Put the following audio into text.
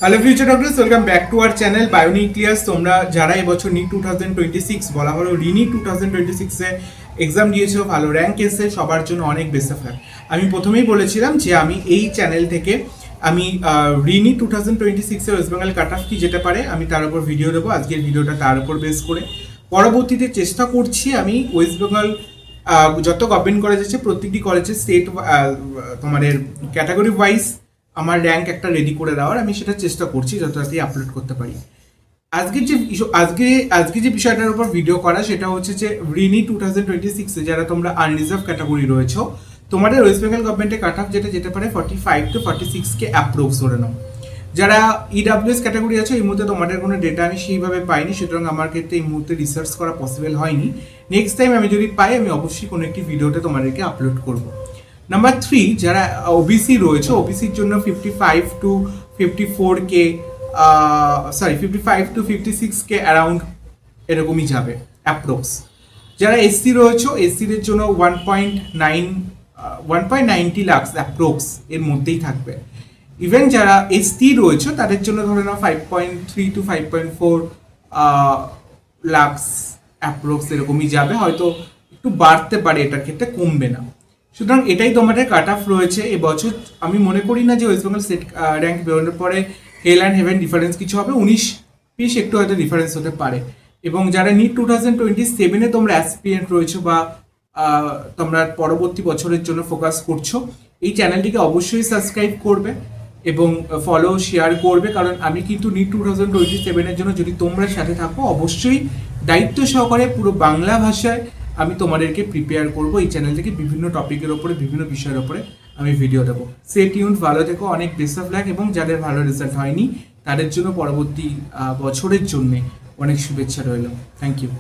Hello future doctors, welcome back to our channel Bionucleus. তোমরা যারা এবছর নিট 2026 বলা হলো রিনি 2026-এ এক্সাম দিয়েছো, ভালো র্যাঙ্ক এসে সবার জন্য অনেক বেস্ট অফ লাক। আমি প্রথমেই বলেছিলাম যে আমি এই চ্যানেল থেকে আমি রিনি 2026-এ ওয়েস্ট বেঙ্গল কাট অফ কি যেতে পারে আমি তার উপর ভিডিও দেবো। আজকের ভিডিওটা তার উপর বেস করে পরবর্তীতে চেষ্টা করছি আমি ওয়েস্ট বেঙ্গল যত গভর্নমেন্ট কলেজ আছে প্রত্যেকটি কলেজের স্টেট তোমাদের ক্যাটাগরি ওয়াইজ আমার র্যাঙ্ক একটা রেডি করে দেওয়ার আমি সেটা চেষ্টা করছি যত তাড়াতাড়ি আপলোড করতে পারি। আজকে যে বিষয়টার উপর ভিডিও করা সেটা হচ্ছে যে রিনি 2026-এ যারা তোমরা আনরিজার্ভ ক্যাটাগরি রয়েছো, তোমাদের ওয়েস্ট বেঙ্গল গভর্নমেন্টের কাট অফ যেটা যেতে পারে 45 to 46 অ্যাপ্রোক্স ধরে নাও। যারা ইডাব্লিউএস ক্যাটাগরি আছে এই মুহূর্তে তোমাদের কোনো ডেটা আমি সেইভাবে পাইনি, সুতরাং আমার ক্ষেত্রে এই মুহূর্তে রিসার্চ করা পসিবল হয়নি। নেক্সট টাইম আমি যদি পাই আমি অবশ্যই কোনো একটি ভিডিওতে তোমাদেরকে আপলোড করবো। নাম্বার 3, যারা ওবিসি রয়েছে, ওবিসির জন্য 55 to 54K 55 to 56K around এরকমই যাবে অ্যাপ্রক্স। যারা এসসি রয়েছে, এসসিদের জন্য 1.90 লাখ অ্যাপ্রক্স এর মধ্যেই থাকবে। ইভেন যারা এসটি রয়েছে তাদের জন্য ধরে নাও 5.3 to 5.4 লাখ অ্যাপ্রক্স এরকমই যাবে, হয়তো একটু বাড়তে পারে, এটার ক্ষেত্রে কমবে না। সুতরাং এটাই তোমাদের কাট অফ রয়েছে এবছর। আমি মনে করি না যে ওয়েস্ট বেঙ্গল স্টেট র্যাঙ্ক বেরোনোর পরে হেল অ্যান্ড হেভেন ডিফারেন্স কিছু হবে, 19-20 একটু হয়তো ডিফারেন্স হতে পারে। এবং যারা নিট 2027-এ তোমরা অ্যাসপিরেন্ট রয়েছো বা তোমরা পরবর্তী বছরের জন্য ফোকাস করছো, এই চ্যানেলটিকে অবশ্যই সাবস্ক্রাইব করবে এবং ফলো শেয়ার করবে, কারণ আমি কিন্তু নিট 2027-এর জন্য যদি তোমরা সাথে থাকো অবশ্যই দায়িত্ব সহকারে পুরো বাংলা ভাষায় আমি তোমাদেরকে প্রিপেয়ার করব। এই চ্যানেল থেকে বিভিন্ন টপিকের ওপরে বিভিন্ন বিষয়ের ওপরে আমি ভিডিও দেবো। স্টে টিউনড, ভালো থেকো, অনেক বেস্ট অফ লাক। এবং যাদের ভালো রেজাল্ট হয়নি তাদের জন্য পরবর্তী বছরের জন্য অনেক শুভেচ্ছা রইল। Thank you.